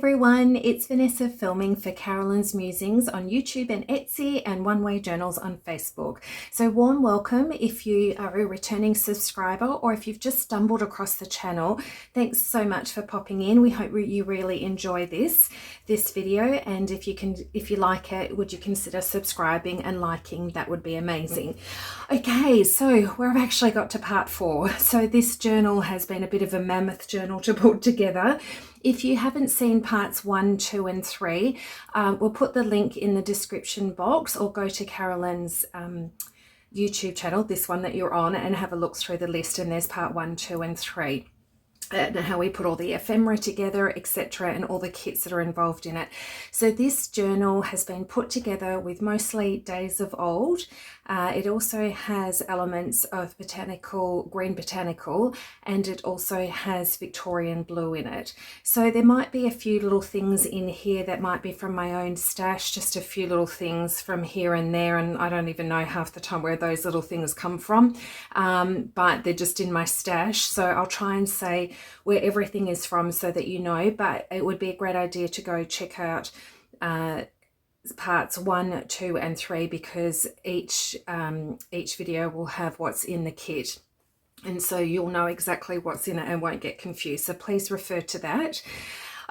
everyone, it's Vanessa filming for Carolyn's Musings on YouTube and Etsy and One Way Journals on Facebook. So warm welcome if you are a returning subscriber or if you've just stumbled across the channel. Thanks so much for popping in. We hope you really enjoy this video, and if you like it, would you consider subscribing and liking? That would be amazing. Okay, so we've actually got to part 4. So this journal has been a bit of a mammoth journal to put together. If you haven't seen parts 1, 2 and 3, we'll put the link in the description box, or go to Carolyn's YouTube channel, this one that you're on, and have a look through the list, and there's part 1, 2 and 3. And how we put all the ephemera together, etc., and all the kits that are involved in it. So this journal has been put together with mostly days of old. It also has elements of green botanical, and it also has Victorian blue in it. So there might be a few little things in here that might be from my own stash, just a few little things from here and there, and I don't even know half the time where those little things come from, but they're just in my stash. So I'll try and say where everything is from so that you know, but it would be a great idea to go check out parts 1, 2 and 3, because each video will have what's in the kit, and so you'll know exactly what's in it and won't get confused. So please refer to that.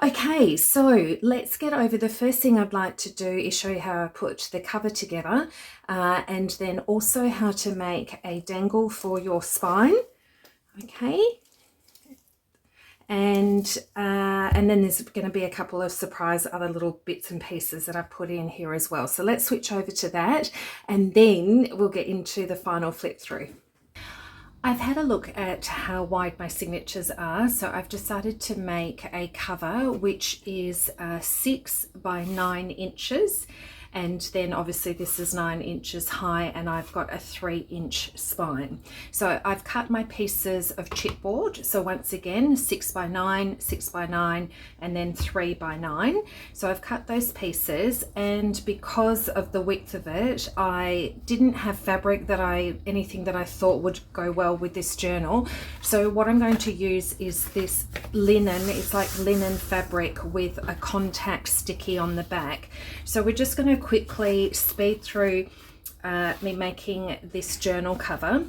Okay, so let's get over. The first thing I'd like to do is show you how I put the cover together, and then also how to make a dangle for your spine. Okay. And then there's going to be a couple of surprise other little bits and pieces that I've put in here as well. So let's switch over to that, and then we'll get into the final flip through. I've had a look at how wide my signatures are, so I've decided to make a cover which is 6 by 9 inches. And then obviously this is 9 inches high, and I've got a 3-inch spine. So I've cut my pieces of chipboard. So once again, 6 by 9, 6 by 9, and then 3 by 9. So I've cut those pieces, and because of the width of it, I didn't have fabric anything that I thought would go well with this journal. So what I'm going to use is this linen. It's like linen fabric with a contact sticky on the back. So we're just going to quickly speed through me making this journal cover.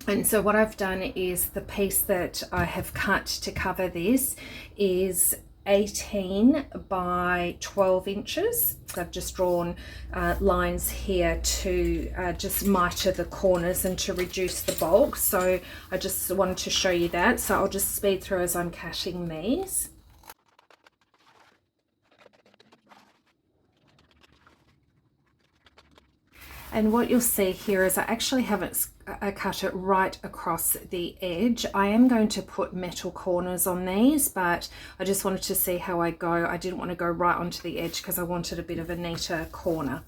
And so what I've done is, the piece that I have cut to cover this is 18 by 12 inches. I've just drawn lines here to just miter the corners and to reduce the bulk. So I just wanted to show you that. So I'll just speed through as I'm cutting these. And what you'll see here is I actually haven't cut it right across the edge. I am going to put metal corners on these, but I just wanted to see how I go. I didn't want to go right onto the edge because I wanted a bit of a neater corner.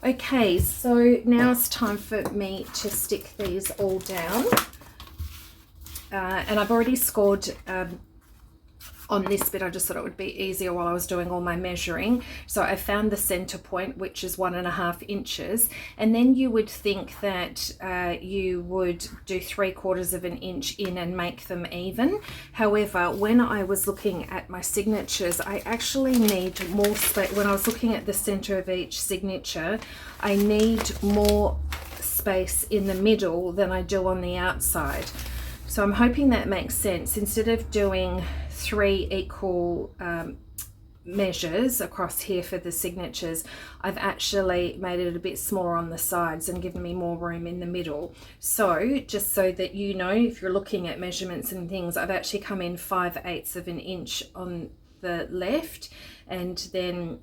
Okay, so now it's time for me to stick these all down. And I've already scored on this bit. I just thought it would be easier while I was doing all my measuring. So I found the center point, which is 1.5 inches, and then you would think that you would do 3/4 of an inch in and make them even. However, when I was looking at my signatures, I actually need more space. When I was looking at the center of each signature, I need more space in the middle than I do on the outside. So I'm hoping that makes sense. Instead of doing 3 equal measures across here for the signatures, I've actually made it a bit smaller on the sides and given me more room in the middle. So just so that you know, if you're looking at measurements and things, I've actually come in 5/8 of an inch on the left, and then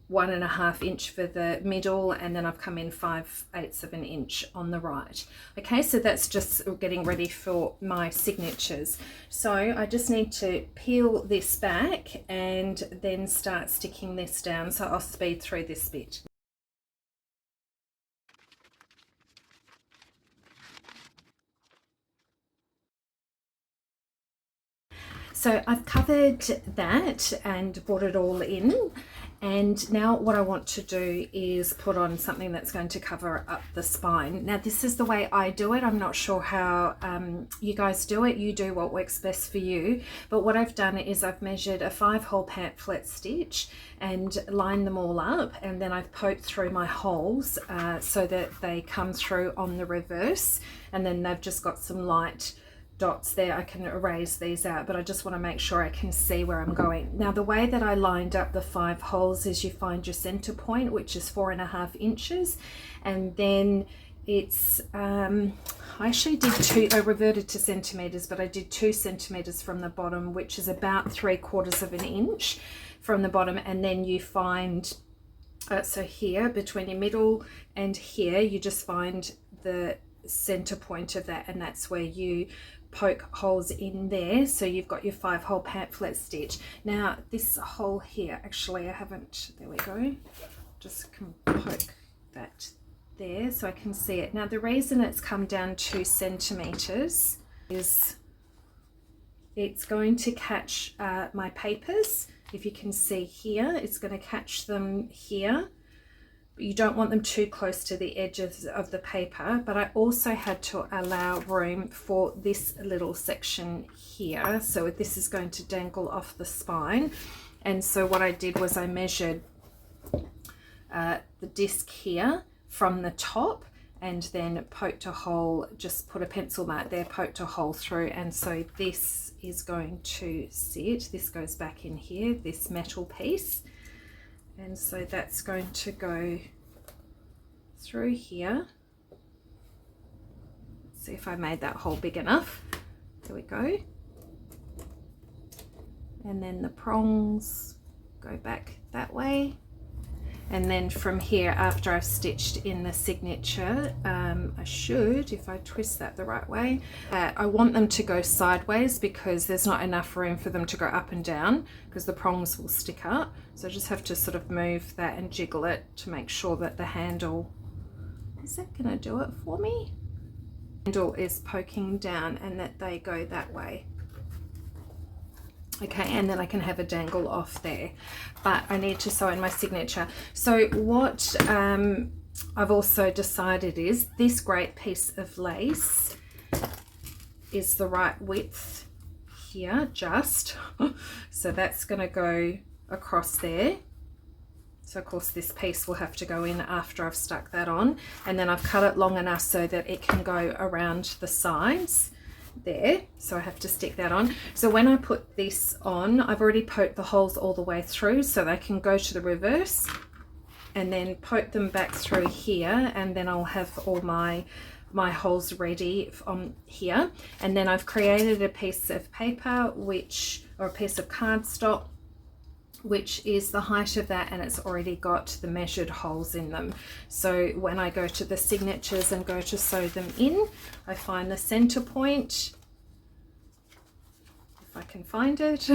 1.5 inch for the middle, and then I've come in 5/8 of an inch on the right. Okay, so that's just getting ready for my signatures. So I just need to peel this back and then start sticking this down. So I'll speed through this bit. So I've covered that and brought it all in, And now what I want to do is put on something that's going to cover up the spine. Now this is the way I do it. I'm not sure how you guys do it. You do what works best for you. But what I've done is I've measured a 5-hole pamphlet stitch and lined them all up, and then I've poked through my holes so that they come through on the reverse, and then they've just got some light dots there. I can erase these out, but I just want to make sure I can see where I'm going. Now the way that I lined up the 5 holes is you find your center point, which is 4.5 inches, and then it's I actually did I reverted to centimeters, but I did 2 centimeters from the bottom, which is about 3/4 of an inch from the bottom, and then you find so here between your middle and here you just find the center point of that, and that's where you poke holes in there. So you've got your 5-hole pamphlet stitch. Now this hole here, actually I haven't, there we go, just can poke that there so I can see it. Now the reason it's come down 2 centimeters is it's going to catch my papers. If you can see here, it's going to catch them here. You don't want them too close to the edges of the paper, but I also had to allow room for this little section here. So this is going to dangle off the spine. And so what I did was I measured the disc here from the top, and then poked a hole, just put a pencil mark there, poked a hole through. And so this is going to sit, this goes back in here, this metal piece. And so that's going to go through here. Let's see if I made that hole big enough. There we go. And then the prongs go back that way. And then from here, after I've stitched in the signature, I should, if I twist that the right way, I want them to go sideways because there's not enough room for them to go up and down because the prongs will stick up. So I just have to sort of move that and jiggle it to make sure that the handle, is that gonna do it for me? Handle is poking down and that they go that way. Okay, and then I can have a dangle off there, but I need to sew in my signature. So what I've also decided is this great piece of lace is the right width here, just. So that's going to go across there. So of course this piece will have to go in after I've stuck that on, and then I've cut it long enough so that it can go around the sides there, so I have to stick that on. So when I put this on, I've already poked the holes all the way through so they can go to the reverse, and then poke them back through here, and then I'll have all my holes ready on here. And then I've created a piece of paper, or a piece of cardstock, which is the height of that, and it's already got the measured holes in them. So when I go to the signatures and go to sew them in, I find the center point, if I can find it,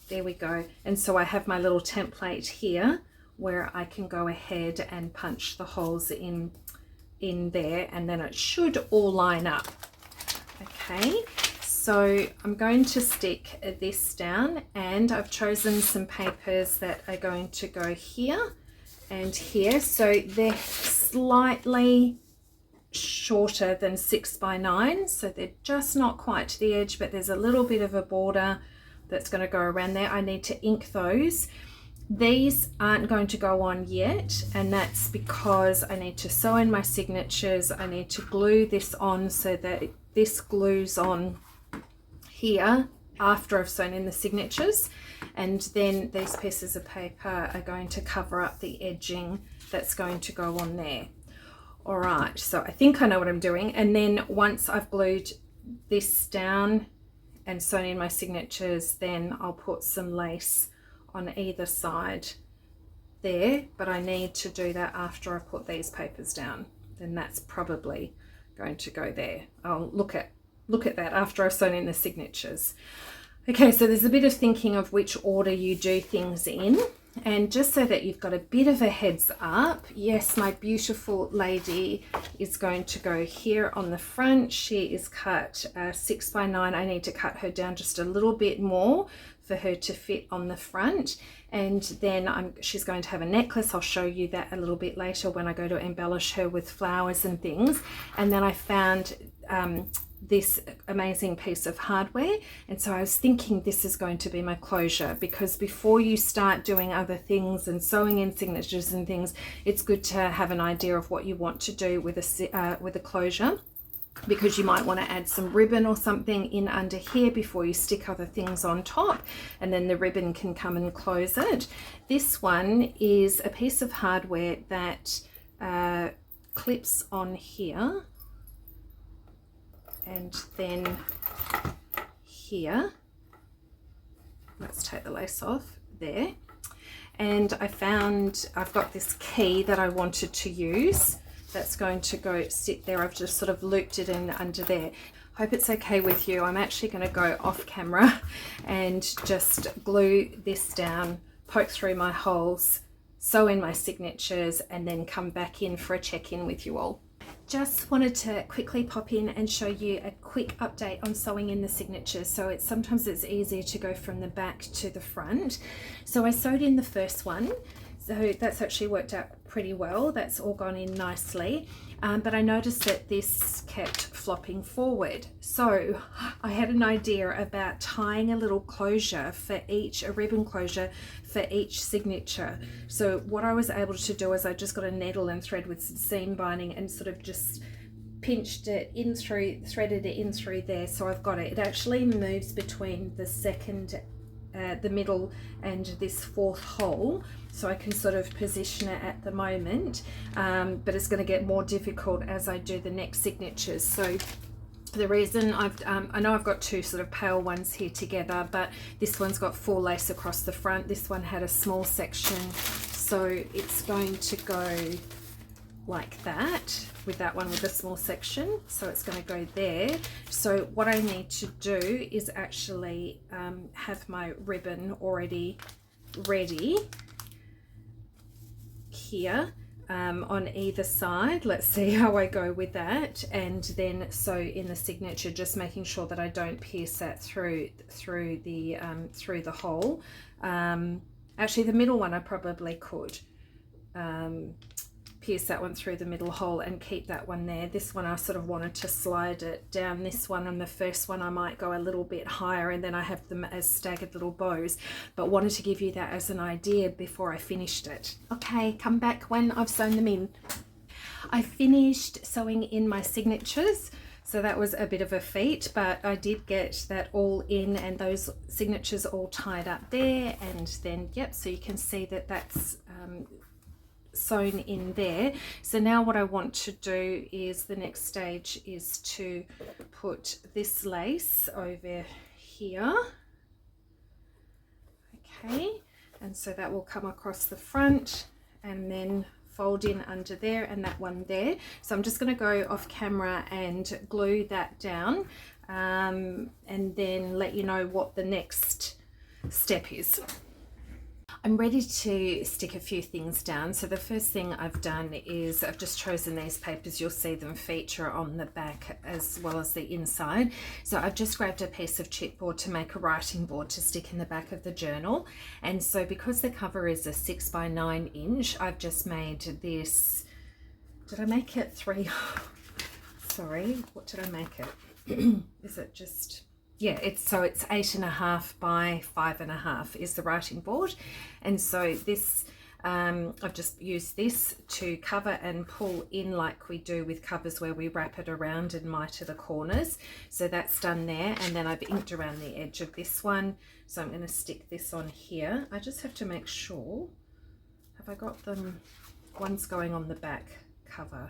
there we go. And so I have my little template here where I can go ahead and punch the holes in there, and then it should all line up. Okay. So I'm going to stick this down, and I've chosen some papers that are going to go here and here. So they're slightly shorter than 6 by 9. So they're just not quite to the edge, but there's a little bit of a border that's going to go around there. I need to ink those. These aren't going to go on yet, and that's because I need to sew in my signatures. I need to glue this on so that this glues on here after I've sewn in the signatures, and then these pieces of paper are going to cover up the edging that's going to go on there. All right, so I think I know what I'm doing. And then once I've glued this down and sewn in my signatures, then I'll put some lace on either side there, but I need to do that after I put these papers down. Then that's probably going to go there. I'll look at that after I've sewn in the signatures. Okay, so there's a bit of thinking of which order you do things in, and just so that you've got a bit of a heads up, yes, my beautiful lady is going to go here on the front. She is cut 6 by 9. I need to cut her down just a little bit more for her to fit on the front. And then she's going to have a necklace. I'll show you that a little bit later when I go to embellish her with flowers and things. And then I found this amazing piece of hardware, and so I was thinking this is going to be my closure, because before you start doing other things and sewing in signatures and things, it's good to have an idea of what you want to do with a closure, because you might want to add some ribbon or something in under here before you stick other things on top, and then the ribbon can come and close it. This one is a piece of hardware that clips on here, and then here, let's take the lace off there. And I've got this key that I wanted to use that's going to go sit there. I've just sort of looped it in under there. Hope it's okay with you. I'm actually going to go off camera and just glue this down, poke through my holes, sew in my signatures, and then come back in for a check-in with you all. Just wanted to quickly pop in and show you a quick update on sewing in the signatures. So sometimes it's easier to go from the back to the front. So I sewed in the first one, so that's actually worked out pretty well. That's all gone in nicely, but I noticed that this kept flopping forward. So I had an idea about tying a little closure for each, a ribbon closure for each signature. So what I was able to do is I just got a needle and thread with some seam binding and sort of just pinched it in through, threaded it in through there. So I've got it. It actually moves between the second, the middle, and this fourth hole, so I can sort of position it at the moment, but it's going to get more difficult as I do the next signatures. So the reason I know I've got two sort of pale ones here together, but this one's got full lace across the front. This one had a small section, so it's going to go like that with that one with a small section, so it's going to go there. So what I need to do is actually have my ribbon already ready here on either side. Let's see how I go with that, and then sew in the signature, just making sure that I don't pierce that through the hole. Actually, the middle one I probably could pierce that one through the middle hole and keep that one there. This one I sort of wanted to slide it down this one, and the first one I might go a little bit higher, and then I have them as staggered little bows, but wanted to give you that as an idea before I finished it. Okay, come back when I've sewn them in. I finished sewing in my signatures, so that was a bit of a feat, but I did get that all in and those signatures all tied up there, and then yep, so you can see that that's sewn in there. So now what I want to do is, the next stage is to put this lace over here. Okay, and so that will come across the front and then fold in under there, and that one there. So I'm just going to go off camera and glue that down, and then let you know what the next step is. I'm ready to stick a few things down. So the first thing I've done is I've just chosen these papers. You'll see them feature on the back as well as the inside. So I've just grabbed a piece of chipboard to make a writing board to stick in the back of the journal. And so because the cover is a 6 by 9 inch, I've just made this, did I make it 3? Sorry, what did I make it? Is it just... yeah, it's 8.5 by 5.5 is the writing board, and so this I've just used this to cover and pull in like we do with covers where we wrap it around and miter the corners. So that's done there, and then I've inked around the edge of this one. So I'm going to stick this on here. I just have to make sure, have I got them? One's going on the back cover.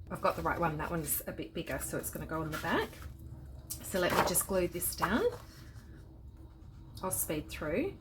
I've got the right one. That one's a bit bigger, so it's going to go on the back. So let me just glue this down. I'll speed through.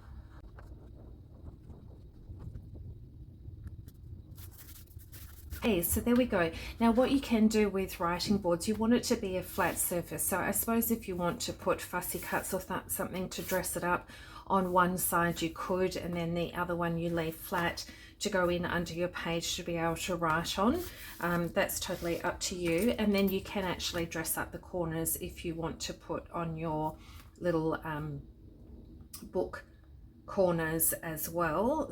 Okay, so there we go. Now what you can do with writing boards, you want it to be a flat surface. So I suppose if you want to put fussy cuts or something to dress it up on one side, you could, and then the other one you leave flat to go in under your page to be able to write on. That's totally up to you. And then you can actually dress up the corners if you want to put on your little book corners as well.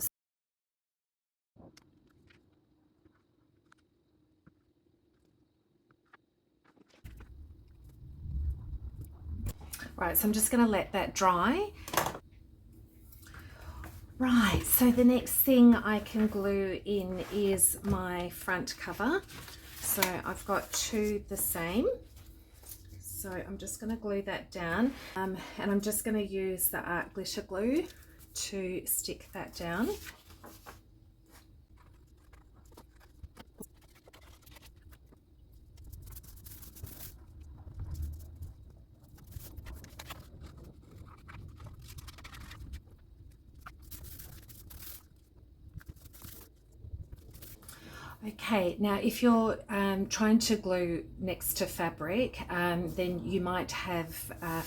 Right, so I'm just going to let that dry. Right, so the next thing I can glue in is my front cover. So I've got two the same. So I'm just going to glue that down, and I'm just going to use the art glitter glue to stick that down. Okay, now if you're trying to glue next to fabric, then you might have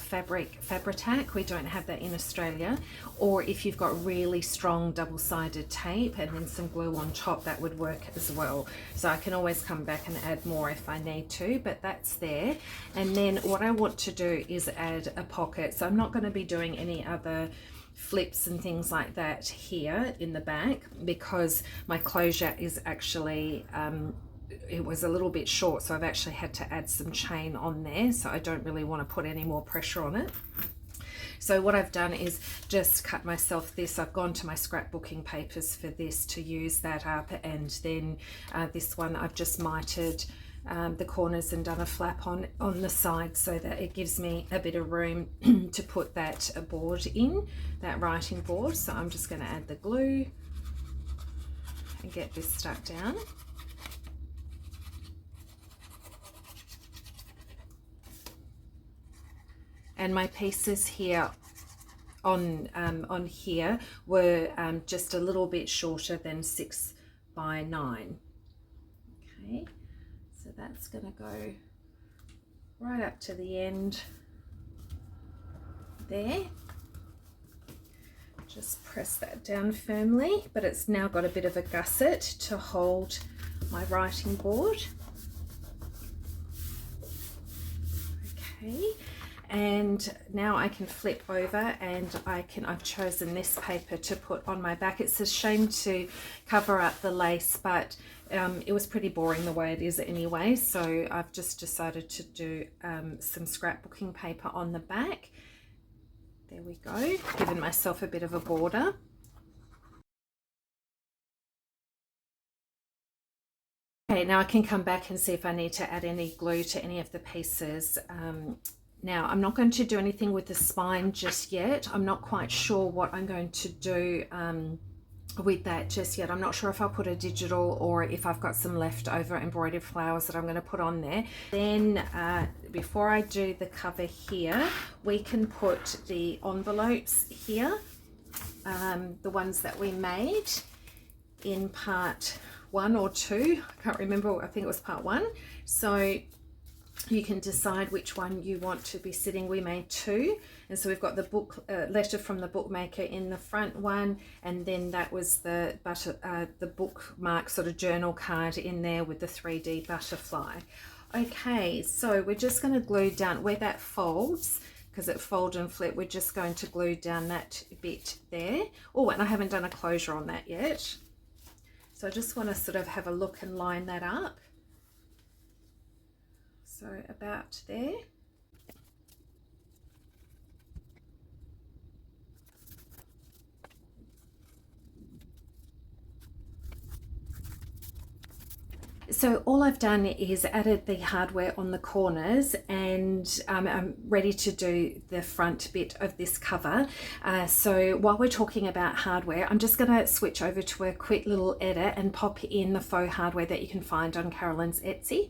Fabri-Tac. We don't have that in Australia. Or if you've got really strong double-sided tape and then some glue on top, that would work as well. So I can always come back and add more if I need to, but that's there. And then what I want to do is add a pocket. So I'm not going to be doing any other flips and things like that here in the back, because my closure is actually it was a little bit short, so I've actually had to add some chain on there, so I don't really want to put any more pressure on it. So what I've done is just cut myself this. I've gone to my scrapbooking papers for this to use that up, and then this one I've just mitered the corners and done a flap on the side, so that it gives me a bit of room to put that board in, that writing board. So I'm just going to add the glue and get this stuck down. And my pieces here on here were just a little bit shorter than 6 by 9. Okay. So that's going to go right up to the end there. Just press that down firmly, but it's now got a bit of a gusset to hold my writing board. Okay, and now I can flip over, and I've chosen this paper to put on my back. It's a shame to cover up the lace, but it was pretty boring the way it is anyway, so I've just decided to do some scrapbooking paper on the back. There we go, giving myself a bit of a border. Okay, now I can come back and see if I need to add any glue to any of the pieces. Now, I'm not going to do anything with the spine just yet. I'm not quite sure what I'm going to do with that just yet. I'm not sure if I'll put a digital or if I've got some leftover embroidered flowers that I'm going to put on there. Then before I do the cover here, we can put the envelopes here, the ones that we made in part 1 or 2. I can't remember, I think it was part 1. So you can decide which one you want to be sitting. We made 2, and so we've got the book letter from the bookmaker in the front one, and then that was the bookmark sort of journal card in there with the 3D butterfly. Okay, so we're just going to glue down where that folds, because it fold and flip. We're just going to glue down that bit there. Oh, and I haven't done a closure on that yet, so I just want to sort of have a look and line that up. So about there. So all I've done is added the hardware on the corners, and I'm ready to do the front bit of this cover. So while we're talking about hardware, I'm just going to switch over to a quick little edit and pop in the faux hardware that you can find on Carolyn's Etsy.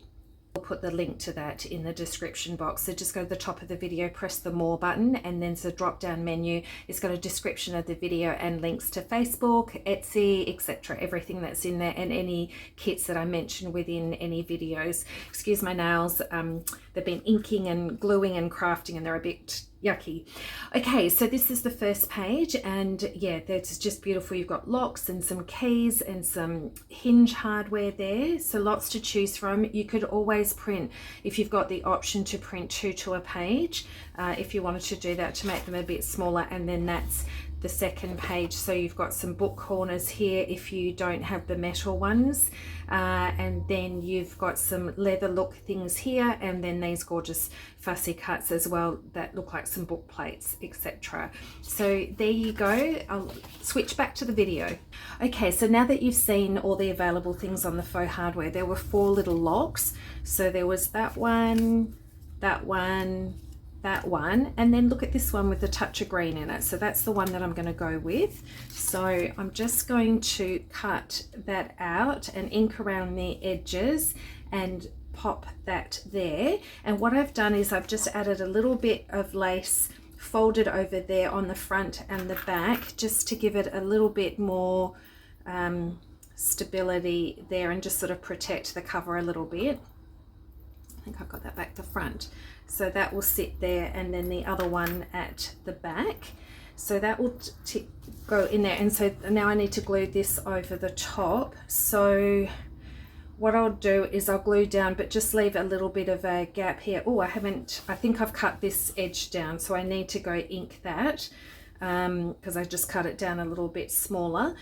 I'll put the link to that in the description box. So just go to the top of the video, press the more button, and then there's a drop down menu. It's got a description of the video and links to Facebook, Etsy, etc. Everything that's in there, and any kits that I mention within any videos. Excuse my nails, they've been inking and gluing and crafting, and they're a bit yucky. Okay, so this is the first page, and yeah, that's just beautiful. You've got locks and some keys and some hinge hardware there, so lots to choose from. You could always print, if you've got the option to print 2 to a page, if you wanted to do that to make them a bit smaller, and then that's the second page. So you've got some book corners here if you don't have the metal ones, and then you've got some leather look things here, and then these gorgeous fussy cuts as well that look like some book plates, etc. So there you go. I'll switch back to the video. Okay, so now that you've seen all the available things on the faux hardware, there were 4 little locks. So there was that one, that one, that one, and then look at this one with the touch of green in it. So that's the one that I'm going to go with. So I'm just going to cut that out and ink around the edges and pop that there. And what I've done is I've just added a little bit of lace folded over there on the front and the back, just to give it a little bit more stability there and just sort of protect the cover a little bit. I think I've got that back the front. So that will sit there, and then the other one at the back. So that will go in there. And so now I need to glue this over the top. So what I'll do is I'll glue down, but just leave a little bit of a gap here. Oh, I think I've cut this edge down, so I need to go ink that, because I just cut it down a little bit smaller.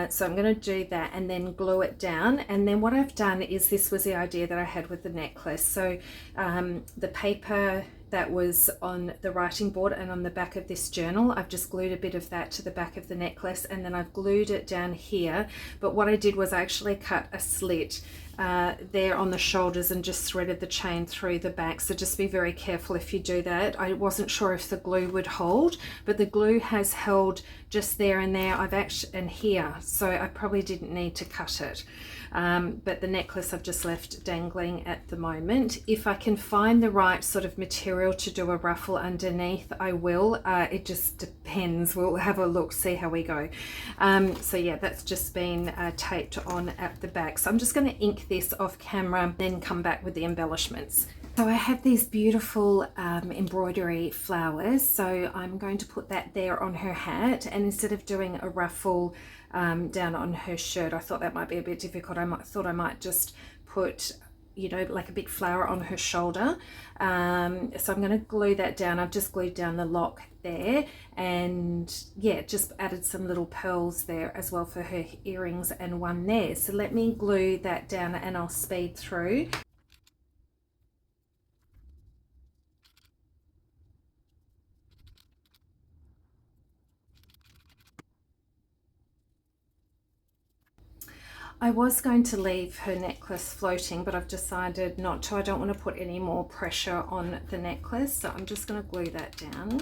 So I'm going to do that and then glue it down. And then what I've done is, this was the idea that I had with the necklace. So the paper that was on the writing board and on the back of this journal, I've just glued a bit of that to the back of the necklace, and then I've glued it down here. But what I did was I actually cut a slit there on the shoulders and just threaded the chain through the back. So just be very careful if you do that. I wasn't sure if the glue would hold, but the glue has held just there and there. And here, so I probably didn't need to cut it. But the necklace I've just left dangling at the moment. If I can find the right sort of material to do a ruffle underneath, I will. It just depends. We'll have a look, see how we go. So yeah, that's just been taped on at the back. So I'm just going to ink this off camera, then come back with the embellishments. So I have these beautiful embroidery flowers, so I'm going to put that there on her hat, and instead of doing a ruffle down on her shirt, I thought that might be a bit difficult. Thought I might just put, you know, like a big flower on her shoulder. So I'm going to glue that down. I've just glued down the lock there, and yeah, just added some little pearls there as well for her earrings, and one there. So let me glue that down and I'll speed through. I was going to leave her necklace floating, but I've decided not to. I don't want to put any more pressure on the necklace, so I'm just going to glue that down.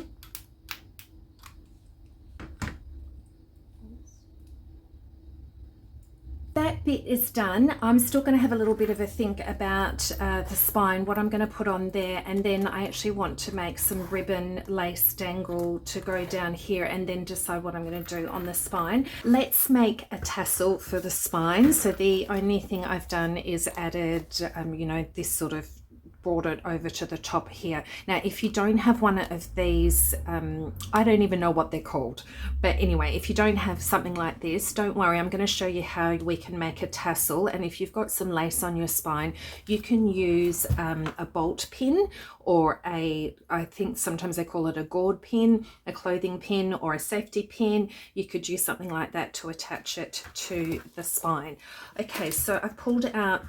That bit is done. I'm still going to have a little bit of a think about the spine, what I'm going to put on there, and then I actually want to make some ribbon lace dangle to go down here, and then decide what I'm going to do on the spine. Let's make a tassel for the spine. So the only thing I've done is added, you know, this sort of brought it over to the top here. Now, if you don't have one of these, I don't even know what they're called, but anyway, if you don't have something like this, don't worry, I'm going to show you how we can make a tassel. And if you've got some lace on your spine, you can use a bolt pin, or I think sometimes they call it a gourd pin, a clothing pin, or a safety pin. You could use something like that to attach it to the spine. Okay, so I've pulled out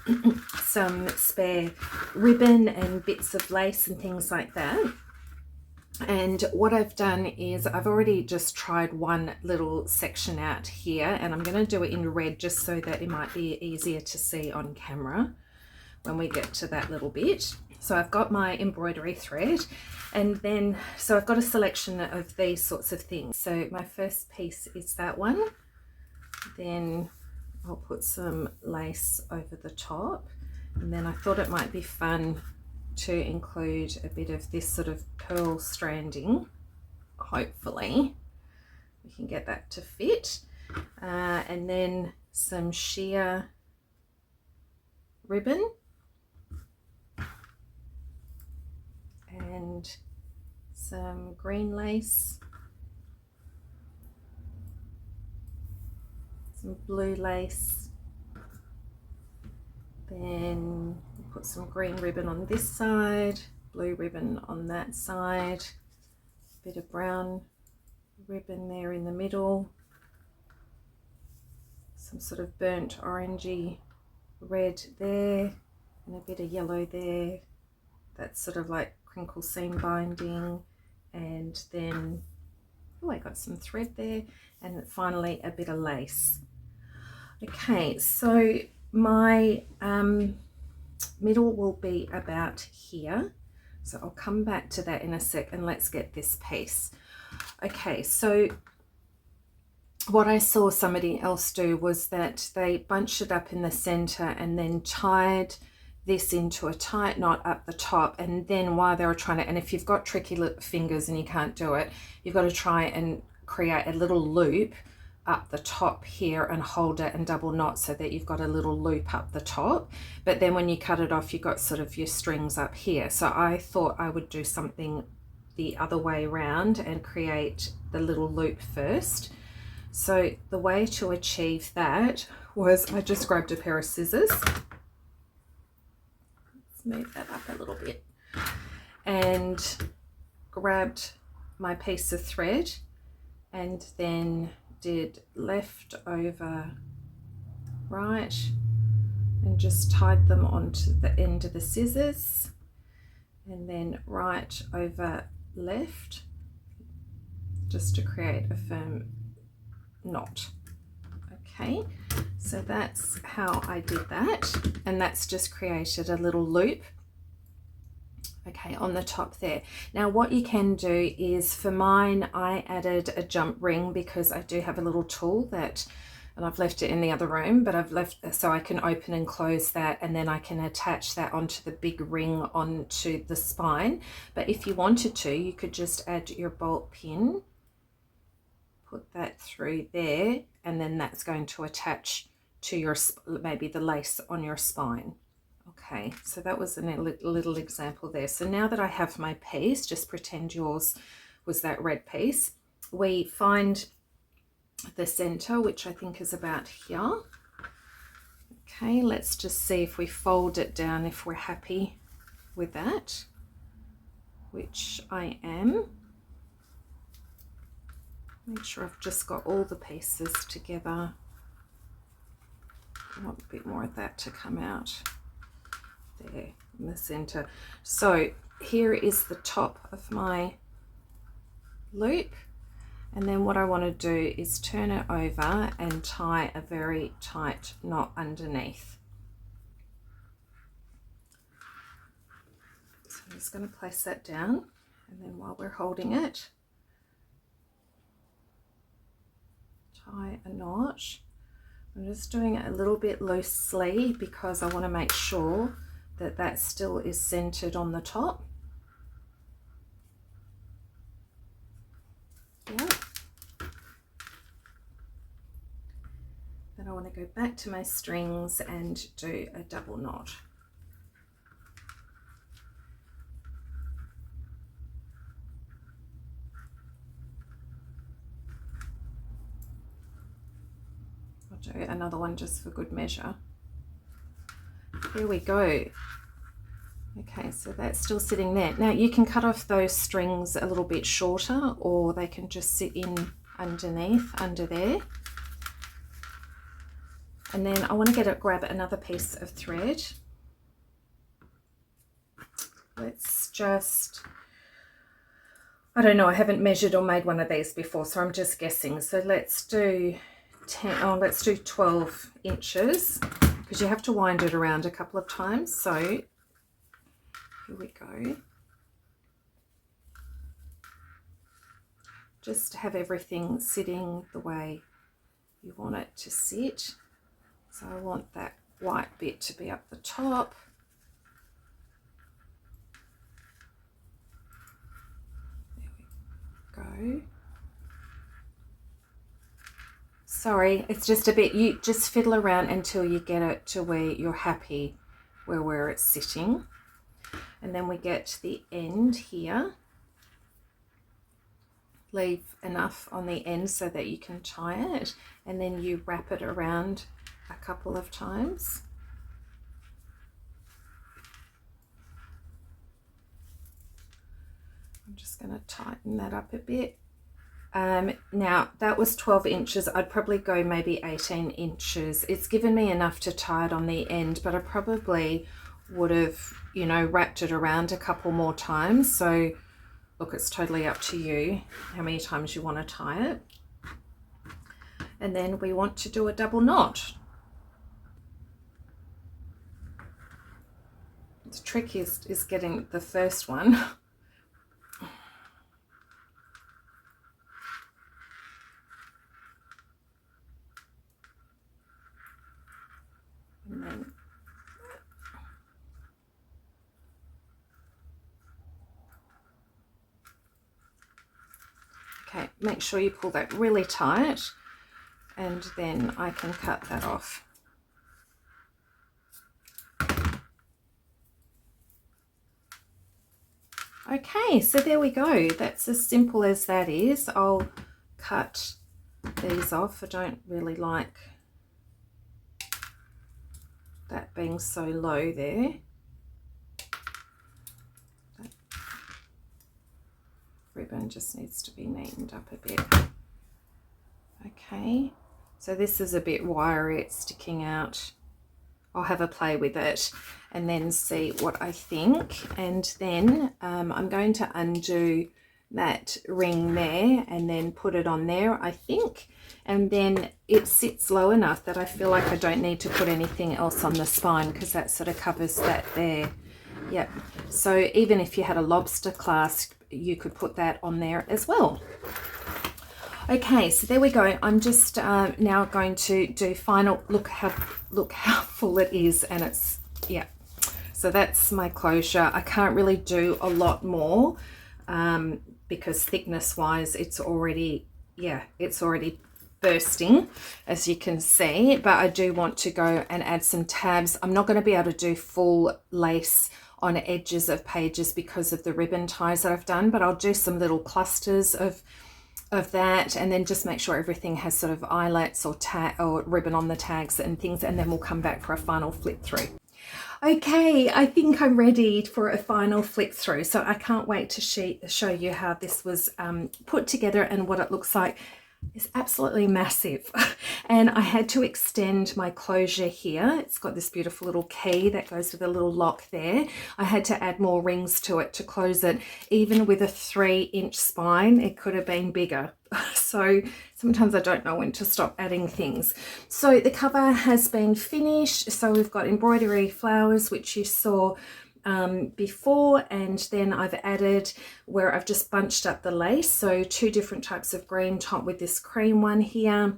some spare ribbon and bits of lace and things like that. And what I've done is I've already just tried one little section out here, and I'm going to do it in red just so that it might be easier to see on camera when we get to that little bit. So I've got my embroidery thread, and then so I've got a selection of these sorts of things. So my first piece is that one, then I'll put some lace over the top, and then I thought it might be fun to include a bit of this sort of pearl stranding. Hopefully we can get that to fit, and then some sheer ribbon and some green lace, some blue lace, then put some green ribbon on this side, blue ribbon on that side, a bit of brown ribbon there in the middle, some sort of burnt orangey red there, and a bit of yellow there. That's sort of like crinkle seam binding, and then, oh, I got some thread there, and finally a bit of lace. Okay, so my middle will be about here, so I'll come back to that in a sec, and let's get this piece. Okay, so what I saw somebody else do was that they bunched it up in the center and then tied this into a tight knot up the top, and then while they were trying to, and if you've got tricky fingers and you can't do it, you've got to try and create a little loop up the top here and hold it and double knot so that you've got a little loop up the top, but then when you cut it off, you've got sort of your strings up here. So I thought I would do something the other way around and create the little loop first. So the way to achieve that was I just grabbed a pair of scissors. Let's move that up a little bit, and grabbed my piece of thread, and then did left over right and just tied them onto the end of the scissors, and then right over left just to create a firm knot. Okay, so that's how I did that, and that's just created a little loop, okay, on the top there. Now what you can do is, for mine I added a jump ring because I do have a little tool that, and I've left it in the other room, but I've left so I can open and close that, and then I can attach that onto the big ring onto the spine. But if you wanted to, you could just add your bolt pin, put that through there, and then that's going to attach to your, maybe the lace on your spine. Okay, so that was a little example there. So now that I have my piece, just pretend yours was that red piece. We find the center, which I think is about here. Okay, let's just see if we fold it down, if we're happy with that, which I am. Make sure I've just got all the pieces together. I want a bit more of that to come out there in the center. So here is the top of my loop, and then what I want to do is turn it over and tie a very tight knot underneath. So I'm just going to place that down, and then while we're holding it, tie a knot. I'm just doing it a little bit loosely because I want to make sure that that still is centered on the top. Yeah. Then I want to go back to my strings and do a double knot. I'll do another one just for good measure. Here we go. Okay, so that's still sitting there. Now you can cut off those strings a little bit shorter, or they can just sit in underneath, under there. And then I want to grab another piece of thread. Let's just, I don't know, I haven't measured or made one of these before, so I'm just guessing. So let's do 12 inches, because you have to wind it around a couple of times. So here we go. Just have everything sitting the way you want it to sit. So I want that white bit to be up the top. There we go. Sorry, it's just a bit, you just fiddle around until you get it to where you're happy where it's sitting. And then we get to the end here. Leave enough on the end so that you can tie it, and then you wrap it around a couple of times. I'm just going to tighten that up a bit. Now that was 12 inches. I'd probably go maybe 18 inches. It's given me enough to tie it on the end, but I probably would have, you know, wrapped it around a couple more times. So look, it's totally up to you how many times you want to tie it. And then we want to do a double knot. The trick is getting the first one. And then okay, make sure you pull that really tight, and then I can cut that off. Okay, so there we go. That's as simple as that is. I'll cut these off. I don't really like that being so low there. That ribbon just needs to be neatened up a bit. Okay, so this is a bit wiry, it's sticking out. I'll have a play with it and then see what I think. And then I'm going to undo that ring there and then put it on there, I think. And then it sits low enough that I feel like I don't need to put anything else on the spine, because that sort of covers that there. Yep. So even if you had a lobster clasp, you could put that on there as well. Okay, so there we go. I'm just now going to do final. Look how full it is, and it's, yeah. So that's my closure. I can't really do a lot more because thickness wise, it's already, yeah, it's already bursting, as you can see. But I do want to go and add some tabs. I'm not going to be able to do full lace on edges of pages because of the ribbon ties that I've done, but I'll do some little clusters of that, and then just make sure everything has sort of eyelets or ribbon on the tags and things, and then we'll come back for a final flip through. Okay, I think I'm ready for a final flip through, so I can't wait to show you how this was put together and what it looks like. It's absolutely massive, and I had to extend my closure here. It's got this beautiful little key that goes with a little lock there. I had to add more rings to it to close it. Even with a 3-inch spine, it could have been bigger. So sometimes I don't know when to stop adding things. So the cover has been finished. So we've got embroidery flowers, which you saw before, and then I've added where I've just bunched up the lace, so 2 different types of green top with this cream one here.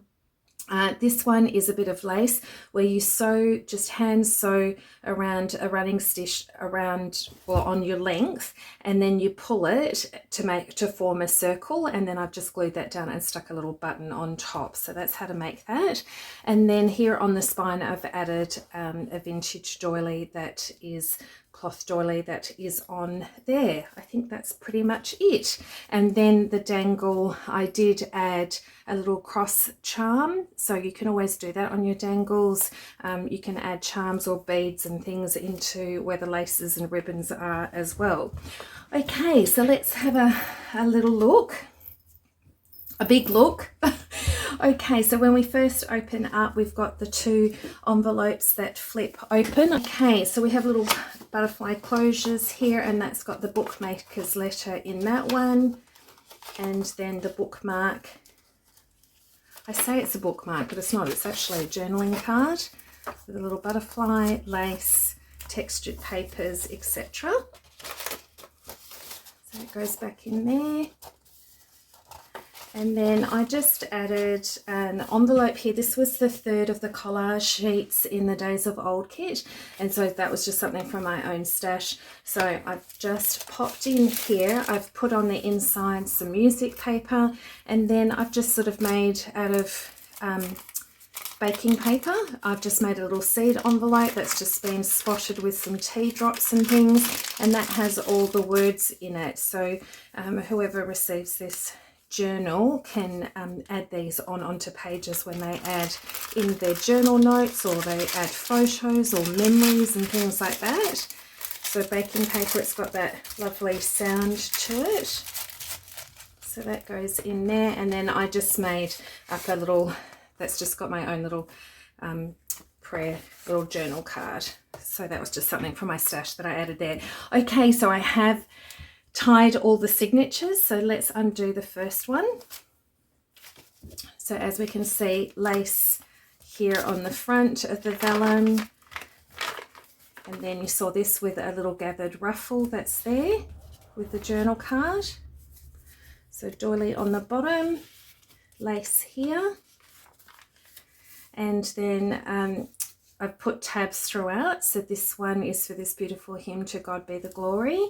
This one is a bit of lace where you sew, just hand sew around a running stitch around, well, on your length, and then you pull it to form a circle, and then I've just glued that down and stuck a little button on top. So that's how to make that. And then here on the spine I've added a vintage doily, that is cloth doily, that is on there. I think that's pretty much it. And then the dangle, I did add a little cross charm, so you can always do that on your dangles. You can add charms or beads and things into where the laces and ribbons are as well. Okay, so let's have a little look, a big look. Okay, so when we first open up, we've got the 2 envelopes that flip open. Okay, so we have little butterfly closures here, and that's got the bookmaker's letter in that one, and then the bookmark. I say it's a bookmark, but it's not. It's actually a journaling card with a little butterfly, lace, textured papers, etc. So it goes back in there. And then I just added an envelope here. This was the 3rd of the collage sheets in the Days of Old kit, and so that was just something from my own stash. So I've just popped in here. I've put on the inside some music paper, and then I've just sort of made out of baking paper, I've just made a little seed envelope that's just been spotted with some tea drops and things, and that has all the words in it. So whoever receives this journal can add these onto pages when they add in their journal notes, or they add photos or memories and things like that. So baking paper, it's got that lovely sound to it. So So that goes in there, and then I just made up a little, that's just got my own little prayer little journal card. So that was just something from my stash that I added there. Okay, so I have tied all the signatures, so let's undo the first one. So as we can see, lace here on the front of the vellum, and then you saw this with a little gathered ruffle that's there with the journal card. So doily on the bottom, lace here, and then I've put tabs throughout. So this one is for this beautiful hymn, To God Be the Glory,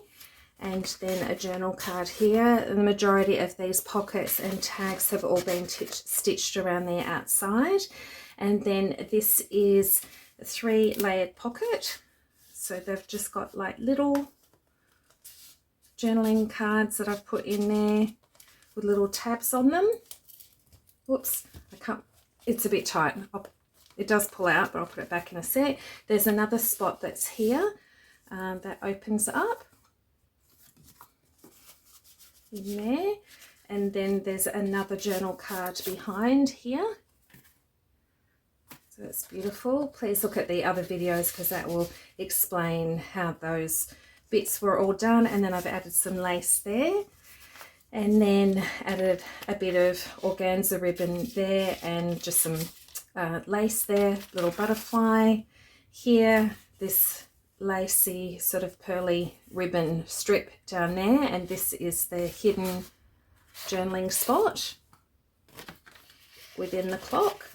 and then a journal card here. And the majority of these pockets and tags have all been stitched around the outside. And then this is a 3-layered pocket. So they've just got like little journaling cards that I've put in there with little tabs on them. Whoops, I can't, it's a bit tight. It does pull out, but I'll put it back in a sec. There's another spot that's here that opens up in there. And then there's another journal card behind here. So it's beautiful. Please look at the other videos because that will explain how those bits were all done. And then I've added some lace there, and then added a bit of organza ribbon there, and just some lace there, little butterfly here, this lacy sort of pearly ribbon strip down there, and this is the hidden journaling spot within the clock.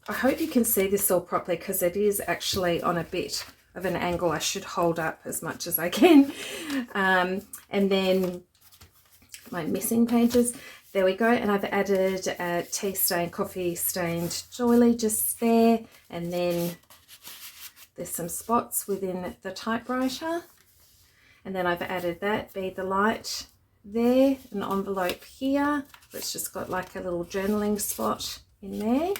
I hope you can see this all properly because it is actually on a bit of an angle. I should hold up as much as I can. And then my missing pages, there we go. And I've added a tea stained, coffee stained doily just there, and then there's some spots within the typewriter, and then I've added that Be the Light there, an envelope here that's just got like a little journaling spot in there.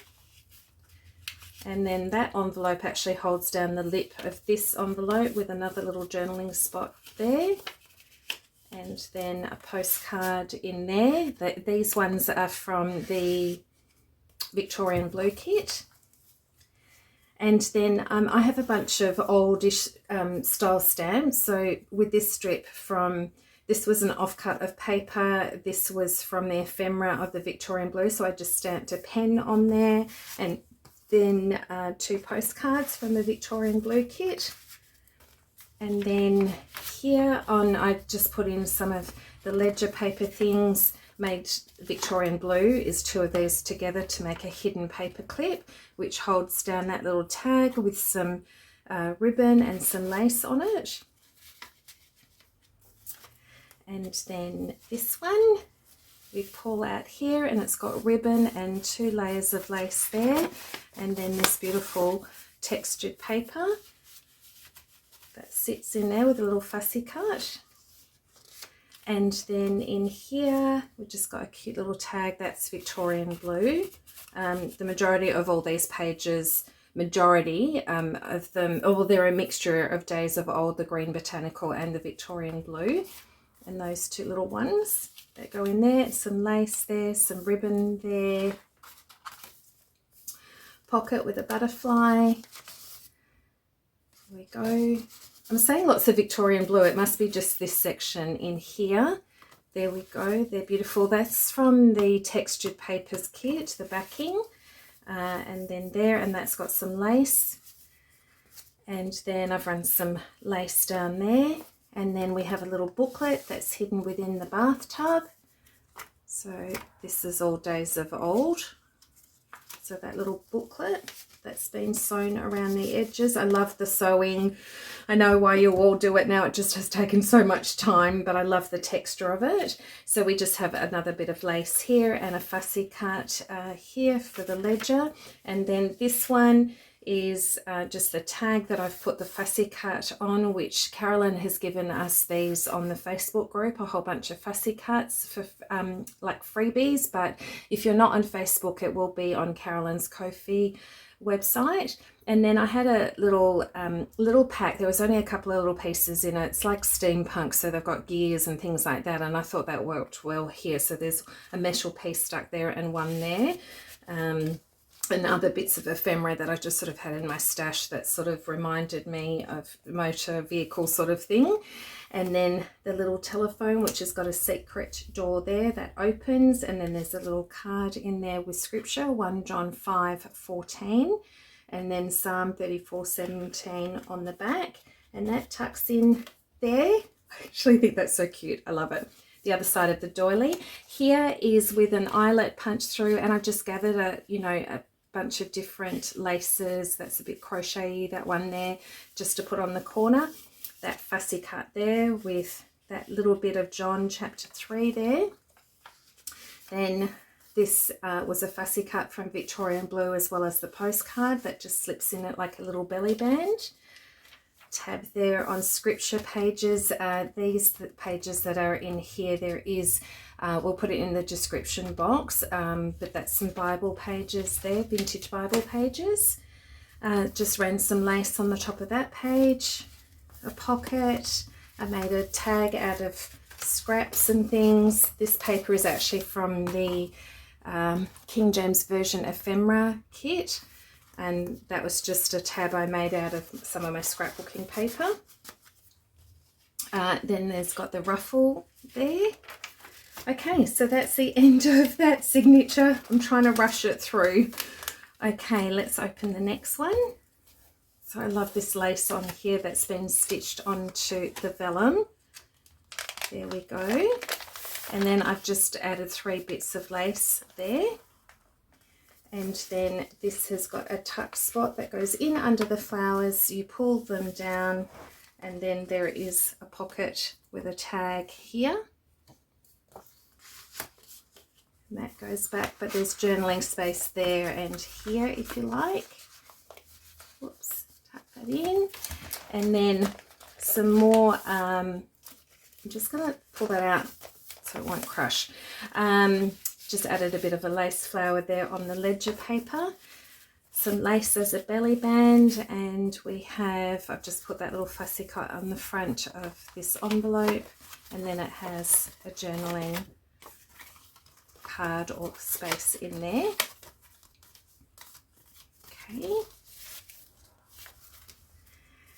And then that envelope actually holds down the lip of this envelope with another little journaling spot there. And then a postcard in there. These ones are from the Victorian Blue kit. And then I have a bunch of oldish style stamps. So with this strip from, this was an offcut of paper. This was from the ephemera of the Victorian Blue. So I just stamped a pen on there, and then 2 postcards from the Victorian Blue kit. And then here on, I just put in some of the ledger paper things, made Victorian Blue is 2 of these together to make a hidden paper clip, which holds down that little tag with some ribbon and some lace on it. And then this one, we pull out here, and it's got ribbon and 2 layers of lace there, and then this beautiful textured paper that sits in there with a little fussy cut. And then in here we've just got a cute little tag that's Victorian Blue. The majority of all these pages, of them, well, they're a mixture of Days of Old, the Green Botanical and the Victorian Blue, and those 2 little ones that go in there. Some lace there, some ribbon there, pocket with a butterfly. There we go. I'm saying lots of Victorian Blue. It must be just this section in here. There we go. They're beautiful. That's from the Textured Papers kit, the backing. And then there, and that's got some lace. And then I've run some lace down there. And then we have a little booklet that's hidden within the bathtub. So this is all Days of Old. So that little booklet that's been sewn around the edges. I love the sewing. I know why you all do it now. It just has taken so much time, but I love the texture of it. So we just have another bit of lace here and a fussy cut here for the ledger. And then this one is just the tag that I've put the fussy cut on, which Carolyn has given us these on the Facebook group, a whole bunch of fussy cuts for like freebies. But if you're not on Facebook, it will be on Carolyn's Ko-fi website. And then I had a little pack. There was only a couple of little pieces in it. It's like steampunk, so they've got gears and things like that, and I thought that worked well here. So there's a metal piece stuck there and one there, and other bits of ephemera that I just sort of had in my stash that sort of reminded me of motor vehicle sort of thing. And then the little telephone, which has got a secret door there that opens, and then there's a little card in there with scripture, 1 John 5:14, and then Psalm 34:17 on the back, and that tucks in there. I actually think that's so cute. I love it. The other side of the doily here is with an eyelet punch through, and I've just gathered a bunch of different laces. That's a bit crochet-y, that one there, just to put on the corner. That fussy cut there with that little bit of John chapter 3 there. Then this was a fussy cut from Victorian Blue, as well as the postcard that just slips in it like a little belly band. Tab there on scripture pages. These pages that are in here, there is, we'll put it in the description box, but that's some Bible pages there, vintage Bible pages. Just ran some lace on the top of that page, a pocket. I made a tag out of scraps and things. This paper is actually from the King James Version ephemera kit, and that was just a tab I made out of some of my scrapbooking paper. Then there's got the ruffle there. Okay, so that's the end of that signature. I'm trying to rush it through. Okay, let's open the next one. So I love this lace on here that's been stitched onto the vellum. There we go. And then I've just added 3 bits of lace there. And then this has got a tuck spot that goes in under the flowers. You pull them down, and then there is a pocket with a tag here. And that goes back, but there's journaling space there and here if you like. Whoops, tuck that in. And then some more, I'm just going to pull that out so it won't crush. Just added a bit of a lace flower there on the ledger paper. Some lace as a belly band, and we have, I've just put that little fussy cut on the front of this envelope, and then it has a journaling card or space in there. Okay.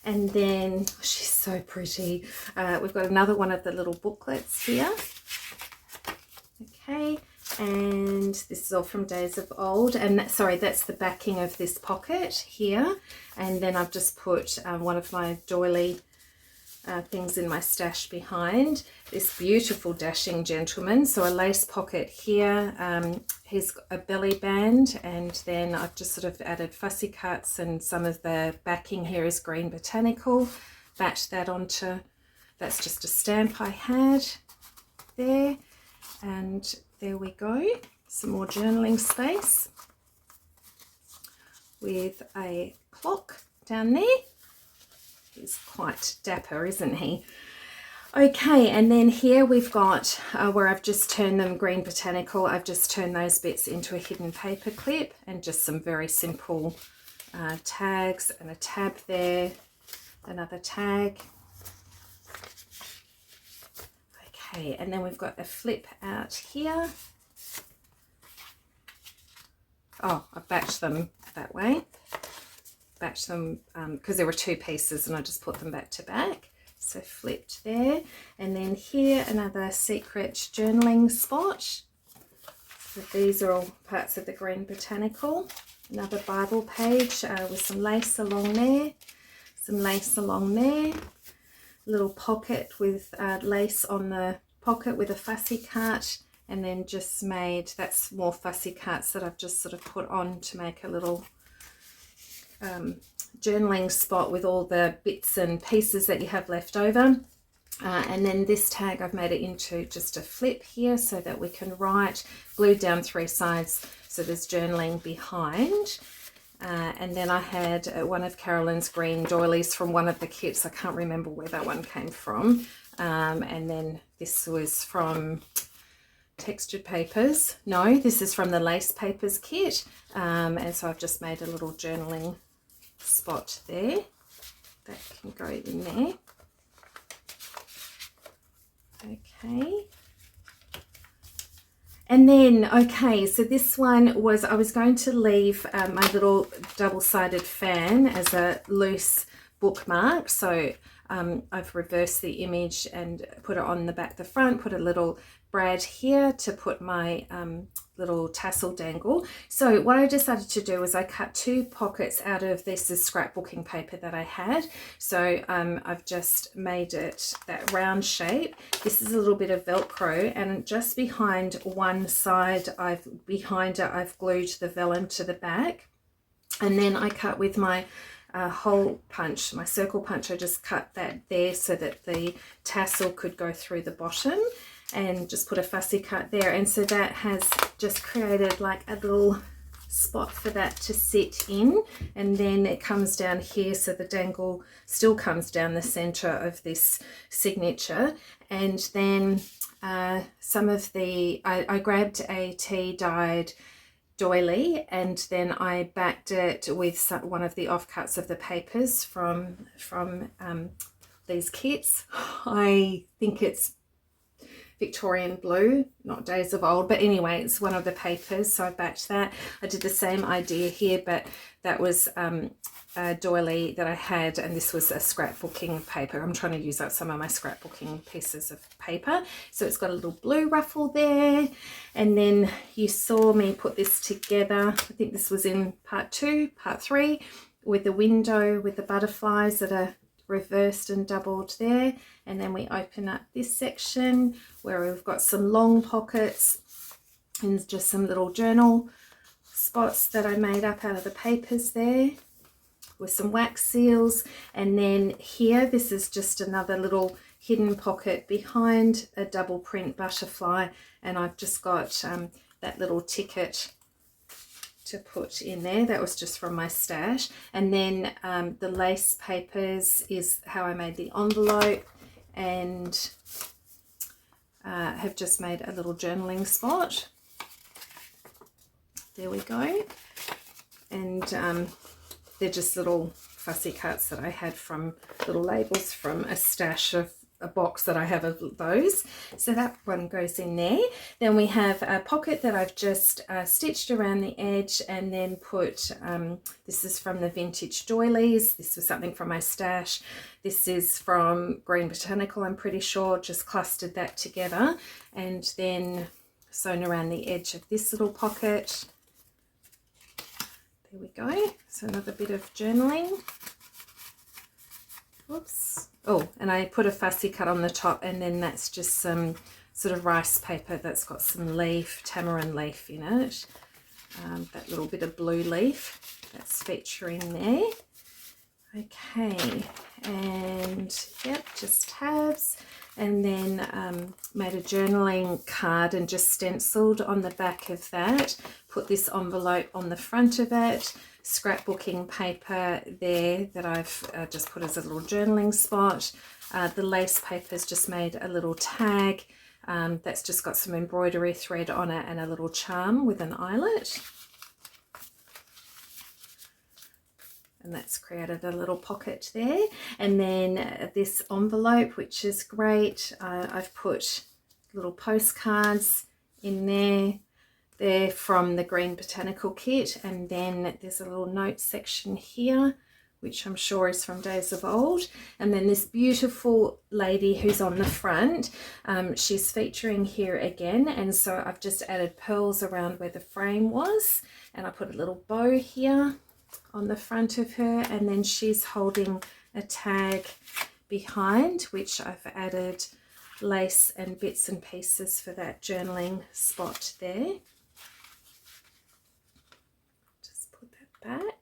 And then, oh, she's so pretty. We've got another one of the little booklets here. Okay. And this is all from Days of Old, and sorry, that's the backing of this pocket here. And then I've just put one of my doily things in my stash behind. This beautiful dashing gentleman, so a lace pocket here. He's got a belly band, and then I've just sort of added fussy cuts, and some of the backing here is green botanical. Batch that onto, that's just a stamp I had there, and there we go. Some more journaling space with a clock down there. He's quite dapper, isn't he? Okay, and then here we've got where I've just turned them green botanical. I've just turned those bits into a hidden paper clip, and just some very simple tags, and a tab there, another tag. Okay, and then we've got a flip out here. Oh, I've batched them that way. Batched them because there were 2 pieces, and I just put them back to back. So flipped there. And then here, another secret journaling spot. So these are all parts of the green botanical. Another Bible page with some lace along there. Some lace along there. Little pocket with lace on the pocket with a fussy cut, and then just made, that's more fussy cuts that I've just sort of put on to make a little journaling spot with all the bits and pieces that you have left over. And then this tag I've made it into just a flip here so that we can write, glued down 3 sides, so there's journaling behind. And then I had one of Carolyn's green doilies from one of the kits. I can't remember where that one came from. And then this was from Textured Papers. No, this is from the Lace Papers kit. And so I've just made a little journaling spot there. That can go in there. Okay. And then, okay, so this one was, I was going to leave my little double-sided fan as a loose bookmark. So I've reversed the image and put it on the back, the front, put a little brad here to put my little tassel dangle. So what I decided to do was I cut 2 pockets out of this scrapbooking paper that I had. So I've just made it that round shape. This is a little bit of Velcro, and just behind one side, behind it I've glued the vellum to the back. And then I cut with my hole punch, my circle punch. I just cut that there so that the tassel could go through the bottom, and just put a fussy cut there. And so that has just created like a little spot for that to sit in, and then it comes down here, so the dangle still comes down the center of this signature. And then some of the, I grabbed a tea dyed doily, and then I backed it with one of the offcuts of the papers from these kits. I think it's Victorian blue, not Days of Old, but anyway, it's one of the papers, so I backed that. I did the same idea here, but that was a doily that I had, and this was a scrapbooking paper. I'm trying to use up some of my scrapbooking pieces of paper. So it's got a little blue ruffle there, and then you saw me put this together. I think this was in part 2, part 3, with the window with the butterflies that are reversed and doubled there. And then we open up this section where we've got some long pockets and just some little journal spots that I made up out of the papers there, with some wax seals. And then here, this is just another little hidden pocket behind a double print butterfly, and I've just got that little ticket to put in there. That was just from my stash. And then the lace papers is how I made the envelope, and have just made a little journaling spot. There we go. And they're just little fussy cuts that I had from little labels from a stash of a box that I have of those. So that one goes in there. Then we have a pocket that I've just stitched around the edge, and then put, this is from the vintage doilies. This was something from my stash. This is from Green Botanical, I'm pretty sure. Just clustered that together, and then sewn around the edge of this little pocket. There we go. So another bit of journaling. Whoops. Oh, and I put a fussy cut on the top, and then that's just some sort of rice paper that's got some leaf, tamarind leaf in it. That little bit of blue leaf that's featuring there. Okay, and yep, just tabs. And then made a journaling card and just stenciled on the back of that. Put this envelope on the front of it. Scrapbooking paper there that I've just put as a little journaling spot. The lace paper's just made a little tag that's just got some embroidery thread on it, and a little charm with an eyelet. And that's created a little pocket there. And then this envelope, which is great, I've put little postcards in there. They're from the Green Botanical kit. And then there's a little note section here, which I'm sure is from Days of Old. And then this beautiful lady who's on the front, she's featuring here again. And so I've just added pearls around where the frame was. And I put a little bow here on the front of her, and then she's holding a tag behind, which I've added lace and bits and pieces for that journaling spot there. Just put that back.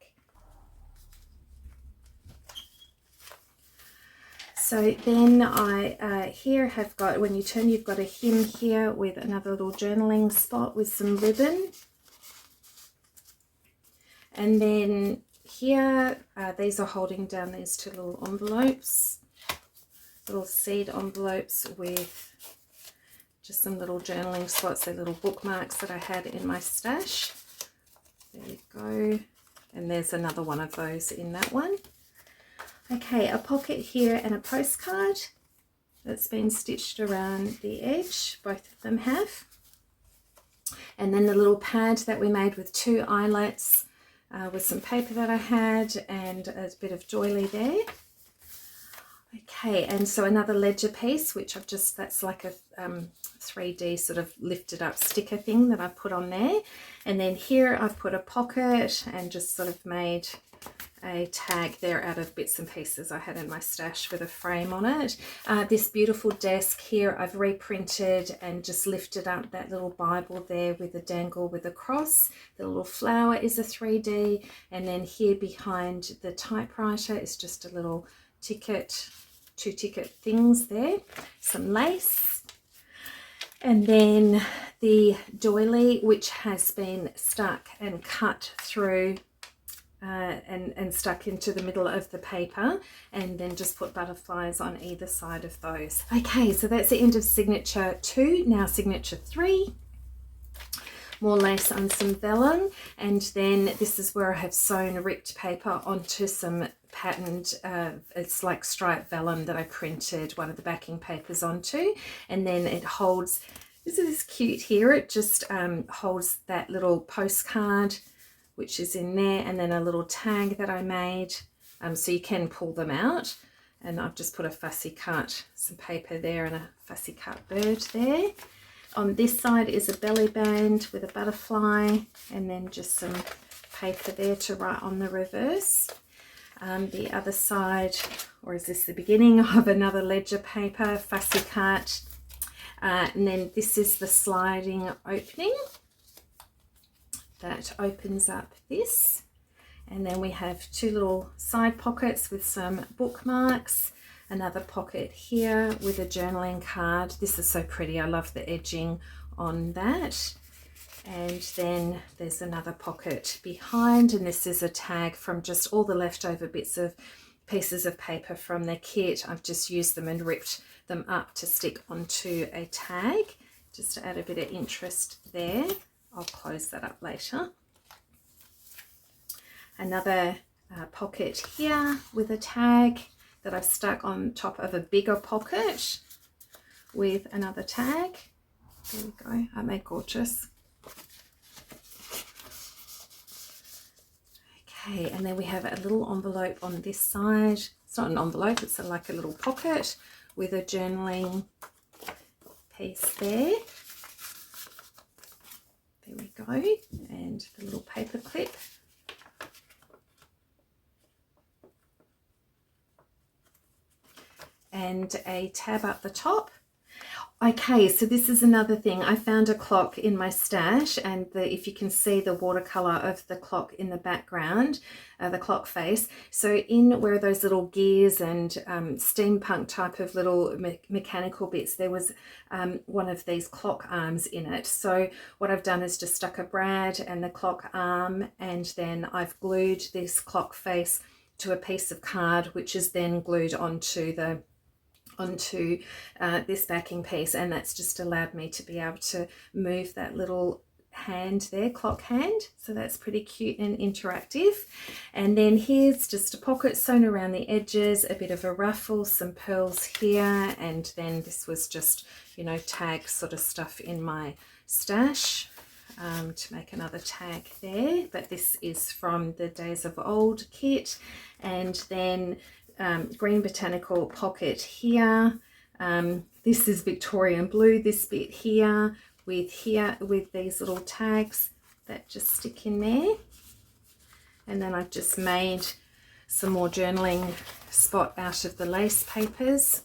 So then I here have got, when you turn, you've got a hem here with another little journaling spot with some ribbon. And then here, these are holding down these two little envelopes, little seed envelopes with just some little journaling spots, they're little bookmarks that I had in my stash. There you go. And there's another one of those in that one. Okay, a pocket here and a postcard that's been stitched around the edge. Both of them have. And then the little pad that we made with 2 eyelets with some paper that I had and a bit of doily there. Okay, and so another ledger piece, which I've just, that's like a 3D sort of lifted up sticker thing that I've put on there. And then here I've put a pocket and just sort of made a tag there out of bits and pieces I had in my stash with a frame on it. This beautiful desk here I've reprinted and just lifted up that little Bible there with a dangle with a cross. The little flower is a 3D, and then here behind the typewriter is just a little ticket, 2 ticket things there, some lace, and then the doily, which has been stuck and cut through and stuck into the middle of the paper, and then just put butterflies on either side of those. Okay, so that's the end of signature 2. Now signature 3. More lace on some vellum, and then this is where I have sewn ripped paper onto some patterned, it's like striped vellum that I printed one of the backing papers onto, and then it holds, this is cute here, it just holds that little postcard which is in there, and then a little tag that I made, so you can pull them out. And I've just put a fussy cut, some paper there and a fussy cut bird there. On this side is a belly band with a butterfly, and then just some paper there to write on the reverse. The other side, or is this the beginning of another ledger paper, fussy cut. And then this is the sliding opening that opens up this, and then we have 2 little side pockets with some bookmarks, another pocket here with a journaling card. This is so pretty, I love the edging on that. And then there's another pocket behind, and this is a tag from just all the leftover pieces of paper from the kit. I've just used them and ripped them up to stick onto a tag, just to add a bit of interest there. I'll close that up later. Another pocket here with a tag that I've stuck on top of a bigger pocket with another tag. There we go, aren't they gorgeous? Okay, and then we have a little envelope on this side. It's not an envelope, it's like a little pocket with a journaling piece there. There we go, and the little paper clip. And a tab up the top. Okay, so this is another thing. I found a clock in my stash, and if you can see the watercolor of the clock in the background, the clock face. So in where those little gears and steampunk type of little mechanical bits, there was one of these clock arms in it. So what I've done is just stuck a brad and the clock arm, and then I've glued this clock face to a piece of card, which is then glued onto this backing piece, and that's just allowed me to be able to move that little hand there, clock hand. So that's pretty cute and interactive. And then here's just a pocket sewn around the edges, a bit of a ruffle, some pearls here, and then this was just, you know, tag sort of stuff in my stash to make another tag there. But this is from the Days of Old kit. And then green botanical pocket here. This is Victorian blue, this bit here with these little tags that just stick in there. And then I've just made some more journaling spot out of the lace papers.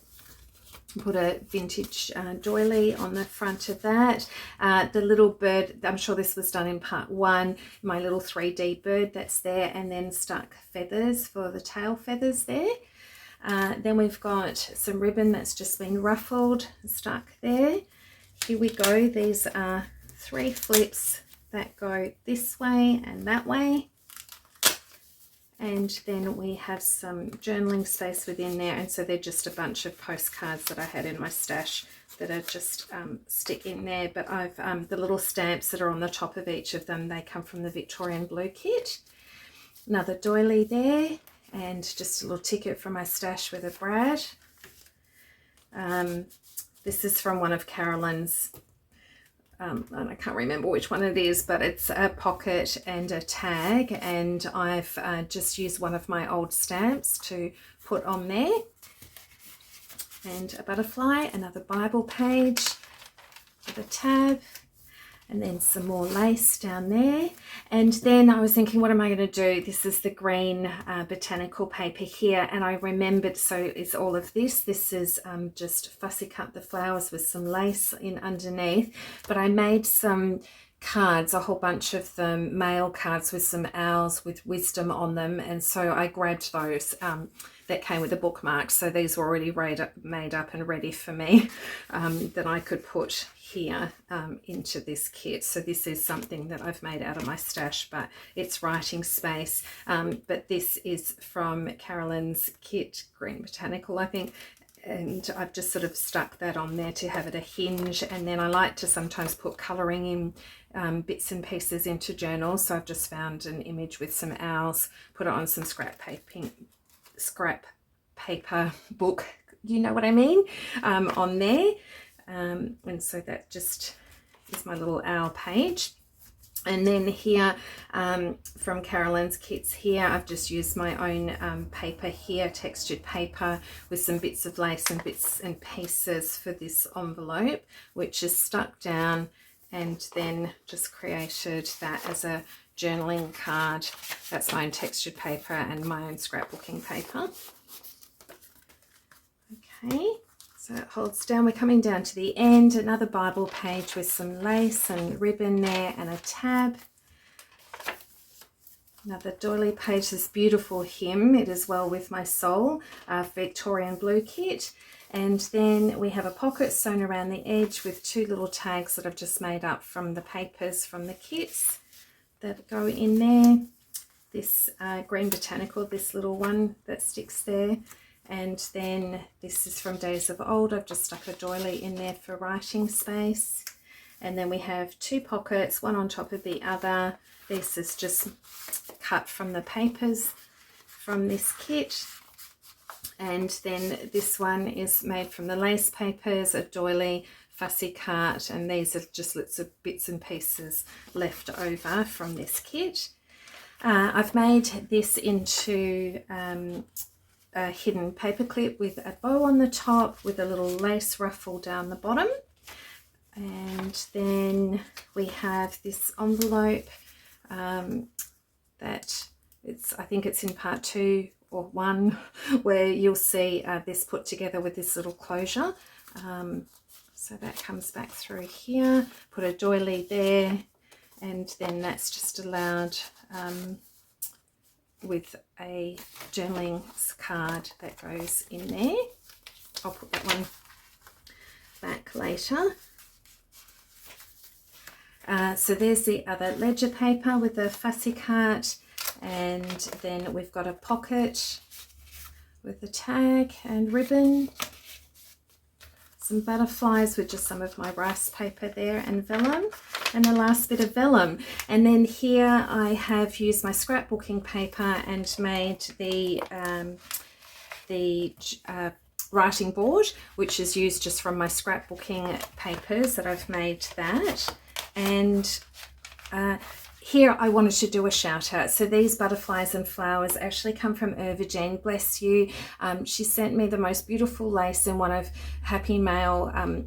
Put a vintage doily on the front of that. The little bird, I'm sure this was done in part 1, my little 3D bird that's there, and then stuck feathers for the tail feathers there. Then we've got some ribbon that's just been ruffled, stuck there. Here we go, these are 3 flips that go this way and that way. And then we have some journaling space within there, and so they're just a bunch of postcards that I had in my stash that are just stick in there. But I've the little stamps that are on the top of each of them, they come from the Victorian Blue kit. Another doily there, and just a little ticket from my stash with a brad. This is from one of Carolyn's, and I can't remember which one it is, but it's a pocket and a tag, and I've just used one of my old stamps to put on there. And a butterfly, another Bible page with a tab, and then some more lace down there. And then I was thinking, what am I going to do? This is the green botanical paper here, and I remembered, so it's all of this. This is just fussy cut the flowers with some lace in underneath, but I made some cards, a whole bunch of them, mail cards with some owls with wisdom on them, and so I grabbed those that came with the bookmarks. So these were already made up and ready for me that I could put here into this kit. So this is something that I've made out of my stash, but it's writing space. But this is from Carolyn's kit, Green Botanical, I think. And I've just sort of stuck that on there to have it a hinge. And then I like to sometimes put colouring in bits and pieces into journals. So I've just found an image with some owls, put it on some scrap paper book, you know what I mean, on there. And so that just is my little owl page. And then here from Carolyn's kits here, I've just used my own paper here, textured paper with some bits of lace and bits and pieces for this envelope, which is stuck down, and then just created that as a journaling card. That's my own textured paper and my own scrapbooking paper. Okay. So it holds down. We're coming down to the end. Another Bible page with some lace and ribbon there and a tab. Another doily page, this beautiful hymn, It Is Well With My Soul, Victorian Blue kit. And then we have a pocket sewn around the edge with two little tags that I've just made up from the papers from the kits that go in there. This Green Botanical, this little one that sticks there. And then this is from Days of Old. I've just stuck a doily in there for writing space. And then we have two pockets, one on top of the other. This is just cut from the papers from this kit. And then this one is made from the lace papers, a doily, fussy cut, and these are just lots of bits and pieces left over from this kit. I've made this into a hidden paper clip with a bow on the top with a little lace ruffle down the bottom. And then we have this envelope that I think it's in part 2 or 1, where you'll see this put together with this little closure. So that comes back through here, put a doily there, and then that's just allowed with a journaling card that goes in there. I'll put that one back later. So there's the other ledger paper with the fussy cut, and then we've got a pocket with a tag and ribbon, some butterflies with just some of my rice paper there and vellum, and the last bit of vellum. And then here I have used my scrapbooking paper and made the writing board, which is used just from my scrapbooking papers that I've made that. And here I wanted to do a shout out. So these butterflies and flowers actually come from Jean, bless you. She sent me the most beautiful lace in one of Happy Mail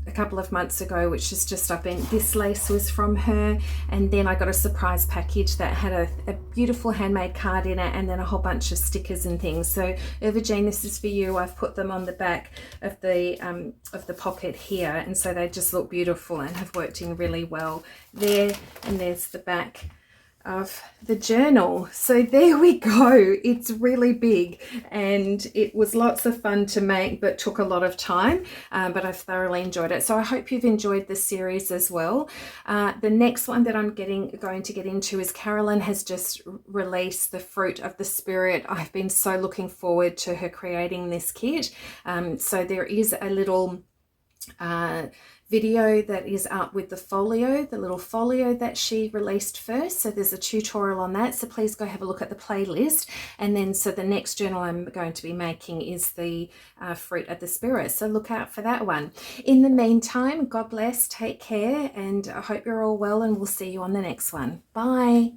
a couple of months ago, which is just up in, this lace was from her. And then I got a surprise package that had a beautiful handmade card in it, and then a whole bunch of stickers and things. So Jean, this is for you. I've put them on the back of the pocket here, and so they just look beautiful and have worked in really well there. And there's the back of the journal. So there we go. It's really big and it was lots of fun to make, but took a lot of time, but I've thoroughly enjoyed it. So I hope you've enjoyed this series as well. The next one that I'm going to get into is Carolyn has just released the Fruit of the Spirit. I've been so looking forward to her creating this kit. So there is a little video that is up with the little folio that she released first. So there's a tutorial on that. So please go have a look at the playlist. And then so the next journal I'm going to be making is the Fruit of the Spirit. So look out for that one. In the meantime, God bless, take care, and I hope you're all well, and we'll see you on the next one. Bye.